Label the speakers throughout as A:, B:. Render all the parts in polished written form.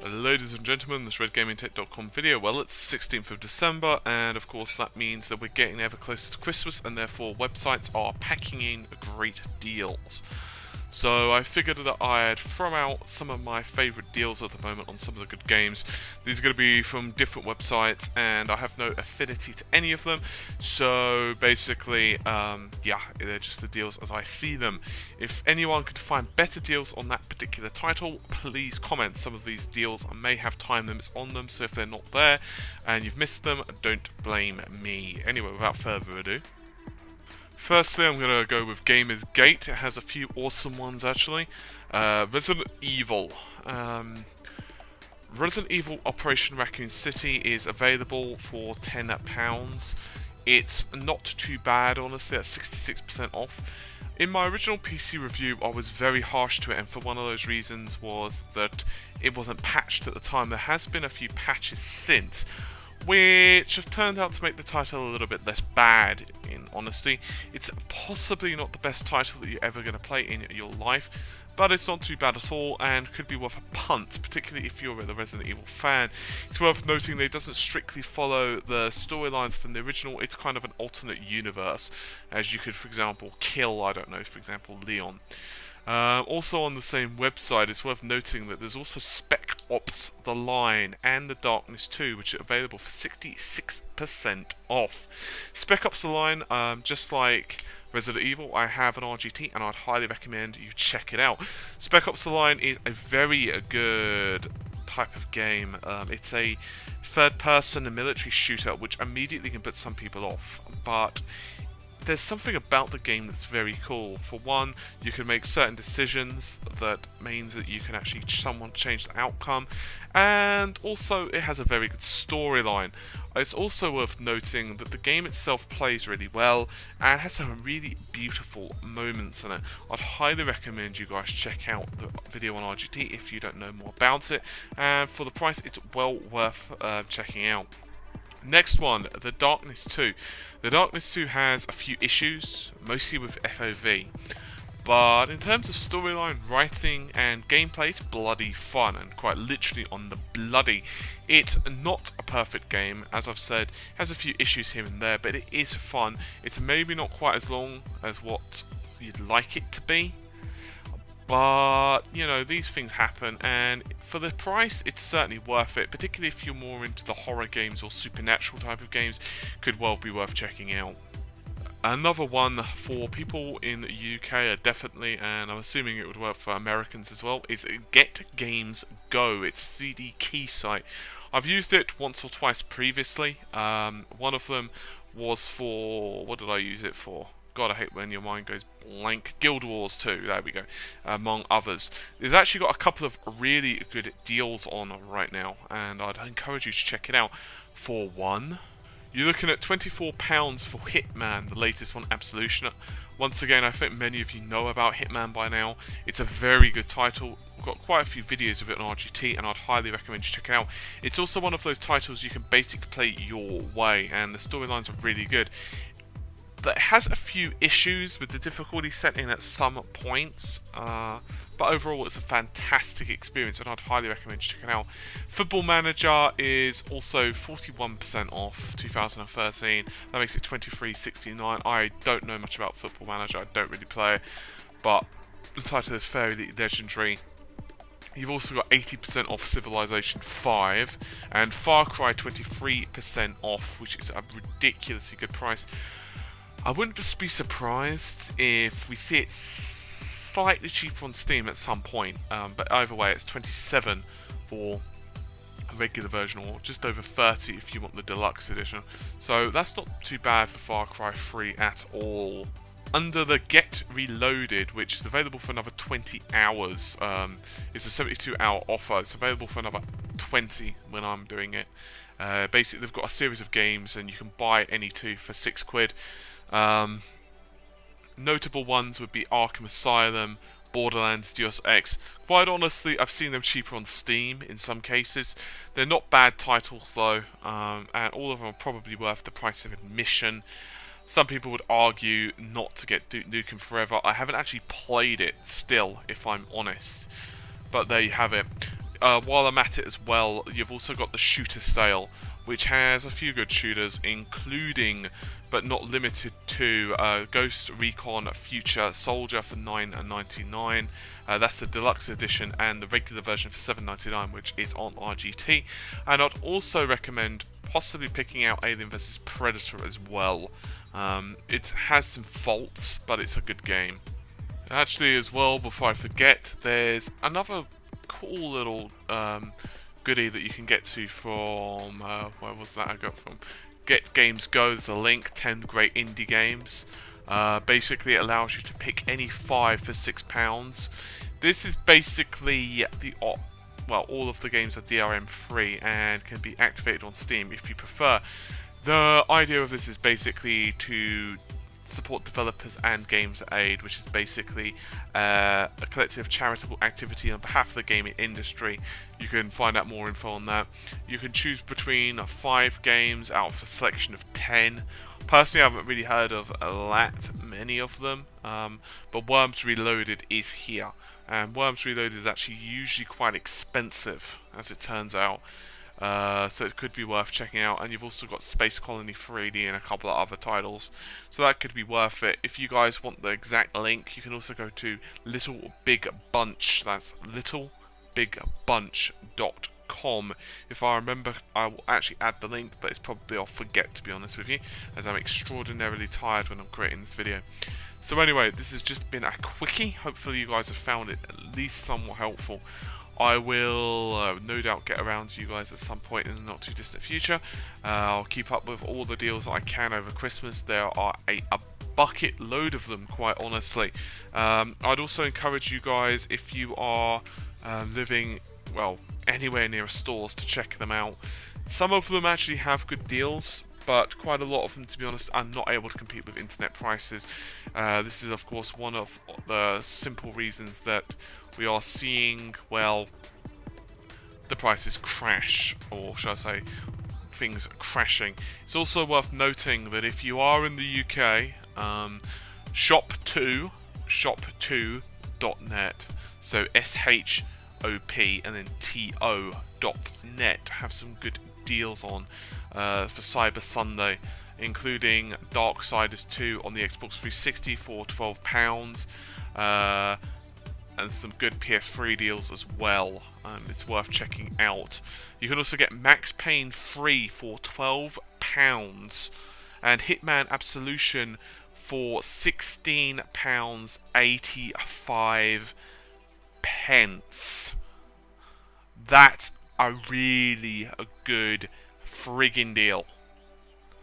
A: Ladies and gentlemen, this RedGamingTech.com video, well, it's the 16th of December, and of course that means that we're getting ever closer to Christmas, and therefore websites are packing in great deals. So I figured that I'd throw out some of my favourite deals at the moment on some of the good games. These are going to be from different websites, and I have no affinity to any of them. So basically, yeah, they're just the deals as I see them. If anyone could find better deals on that particular title, please comment. Some of these deals may have time limits on them, so if they're not there and you've missed them, don't blame me. Anyway, without further ado, firstly, I'm going to go with GetGamesGo. It has a few awesome ones, actually. Resident Evil. Resident Evil Operation Raccoon City is available for £10. It's not too bad, honestly, at 66% off. In my original PC review, I was very harsh to it, and for one of those reasons was that it wasn't patched at the time. There has been a few patches since, which have turned out to make the title a little bit less bad, in honesty. It's possibly not the best title that you're ever going to play in your life, but it's not too bad at all and could be worth a punt, particularly if you're a Resident Evil fan. It's worth noting that it doesn't strictly follow the storylines from the original. It's kind of an alternate universe, as you could, for example, kill, I don't know, for example, Leon. Also on the same website, it's worth noting that there's also Spec Ops: The Line and The Darkness 2, which are available for 66% off. Spec Ops: The Line, just like Resident Evil, I have an RGT and I'd highly recommend you check it out. Spec Ops: The Line is a very good type of game. It's a third-person military shooter, which immediately can put some people off, but there's something about the game that's very cool. For one, you can make certain decisions that means that you can actually change the outcome, and also it has a very good storyline. It's also worth noting that the game itself plays really well and has some really beautiful moments in it. I'd highly recommend you guys check out the video on RGT if you don't know more about it, and for the price it's well worth checking out. Next one, The Darkness 2. The Darkness 2 has a few issues, mostly with FOV, but in terms of storyline, writing and gameplay, it's bloody fun, and quite literally on the bloody. It's not a perfect game, as I've said, it has a few issues here and there, but it is fun. It's maybe not quite as long as what you'd like it to be, but, you know, these things happen, and for the price, it's certainly worth it, particularly if you're more into the horror games or supernatural type of games, could well be worth checking out. Another one for people in the UK, definitely, and I'm assuming it would work for Americans as well, is GetGamesGo. It's a CD key site. I've used it once or twice previously. One of them was for, what did I use it for? God, I hate when your mind goes blank. Guild Wars 2, there we go, among others. It's actually got a couple of really good deals on right now, and I'd encourage you to check it out. For one, you're looking at £24 for Hitman, the latest one, Absolution. Once again, I think many of you know about Hitman by now. It's a very good title. We've got quite a few videos of it on RGT, and I'd highly recommend you check it out. It's also one of those titles you can basically play your way, and the storylines are really good. That has a few issues with the difficulty setting at some points, but overall it's a fantastic experience and I'd highly recommend you check it out. Football Manager is also 41% off 2013, that makes it $23.69. I don't know much about Football Manager, I don't really play it, but the title is fairly legendary. You've also got 80% off Civilization 5 and Far Cry 23% off, which is a ridiculously good price. I wouldn't just be surprised if we see it slightly cheaper on Steam at some point, but either way it's 27 for a regular version, or just over 30 if you want the deluxe edition. So that's not too bad for Far Cry 3 at all. Under the Get Reloaded, which is available for another 20 hours, it's a 72-hour offer. It's available for another 20 when I'm doing it. Basically, they've got a series of games, and you can buy any two for £6. Notable ones would be Arkham Asylum, Borderlands, Deus Ex. Quite honestly, I've seen them cheaper on Steam in some cases. They're not bad titles though, and all of them are probably worth the price of admission. Some people would argue not to get Duke Nukem Forever. I haven't actually played it still, if I'm honest, but there you have it. while I'm at it as well, you've also got the shooter sale, which has a few good shooters, including but not limited to Ghost Recon Future Soldier for $9.99. That's the deluxe edition, and the regular version for $7.99, which is on RGT. And I'd also recommend possibly picking out Alien vs Predator as well. It has some faults, but it's a good game. Actually, as well, before I forget, there's another cool little goodie that you can get to from where was that I got from? GetGamesGo. There's a link, 10 great indie games. Basically, it allows you to pick any 5 for £6. This is basically all of the games are DRM free and can be activated on Steam if you prefer. The idea of this is basically to support developers and Games Aid, which is basically a collective charitable activity on behalf of the gaming industry. You can find out more info on that. You can choose between 5 games out of a selection of 10. Personally, I haven't really heard of that many of them, but Worms Reloaded is here. And Worms Reloaded is actually usually quite expensive, as it turns out. So it could be worth checking out. And you've also got Space Colony 3D and a couple of other titles, so that could be worth it. If you guys want the exact link, you can also go to Little Big Bunch. That's littlebigbunch.com. If I remember, I will actually add the link, but it's probably I'll forget, to be honest with you, as I'm extraordinarily tired when I'm creating this video. So anyway, this has just been a quickie. Hopefully you guys have found it at least somewhat helpful. I will no doubt get around to you guys at some point in the not too distant future. I'll keep up with all the deals I can over Christmas. There are a bucket load of them, quite honestly. I'd also encourage you guys, if you are living, well, anywhere near stores, to check them out. Some of them actually have good deals, but quite a lot of them, to be honest, are not able to compete with internet prices. This is, of course, one of the simple reasons that we are seeing, well, the prices crash, or should I say, things crashing. It's also worth noting that if you are in the UK, shop2.net, so SHOP and then TO.net, have some good deals on for Cyber Sunday, including Darksiders 2 on the Xbox 360 for £12, and some good PS3 deals as well. It's worth checking out. You can also get Max Payne 3 for £12 and Hitman Absolution for £16.85. That's a really good friggin' deal.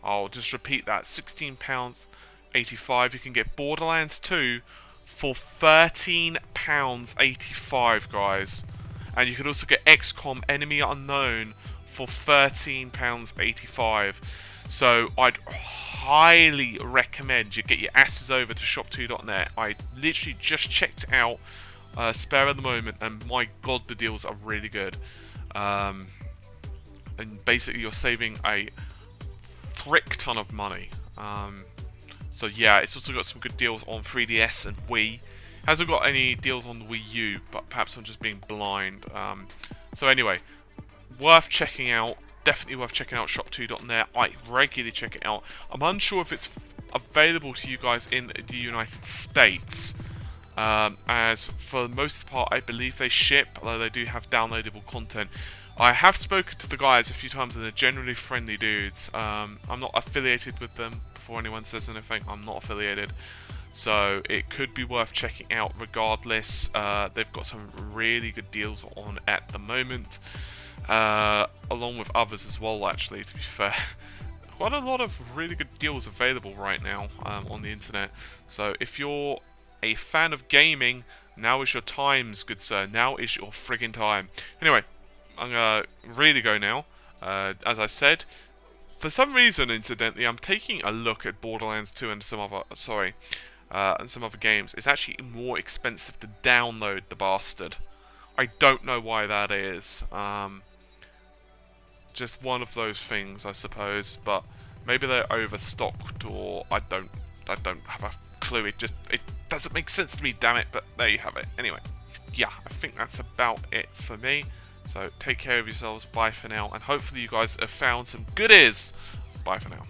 A: I'll just repeat that, £16.85. You can get Borderlands 2 for £13.85, guys. And you can also get XCOM Enemy Unknown for £13.85. So I'd highly recommend you get your asses over to shop2.net. I literally just checked out Spare at the moment, and my god, the deals are really good. And basically you're saving a frick ton of money. So yeah, it's also got some good deals on 3DS and Wii. Hasn't got any deals on the Wii U, but perhaps I'm just being blind. So anyway, worth checking out. Definitely worth checking out shop2.net. I regularly check it out. I'm unsure if it's available to you guys in the United States. As for the most part, I believe they ship, although they do have downloadable content. I have spoken to the guys a few times, and they're generally friendly dudes. I'm not affiliated with them. Before anyone says anything, I'm not affiliated. So it could be worth checking out regardless. They've got some really good deals on at the moment. Along with others as well, actually, to be fair. Quite a lot of really good deals available right now on the internet. So if you're a fan of gaming, now is your times, good sir. Now is your friggin' time. Anyway, I'm gonna really go now. As I said, for some reason, incidentally, I'm taking a look at Borderlands 2 and some other, and some other games. It's actually more expensive to download the bastard. I don't know why that is. Just one of those things, I suppose. But maybe they're overstocked, or I don't have a clue. It doesn't make sense to me, damn it. But there you have it. Anyway, yeah, I think that's about it for me. So take care of yourselves. Bye for now. And hopefully you guys have found some goodies. Bye for now.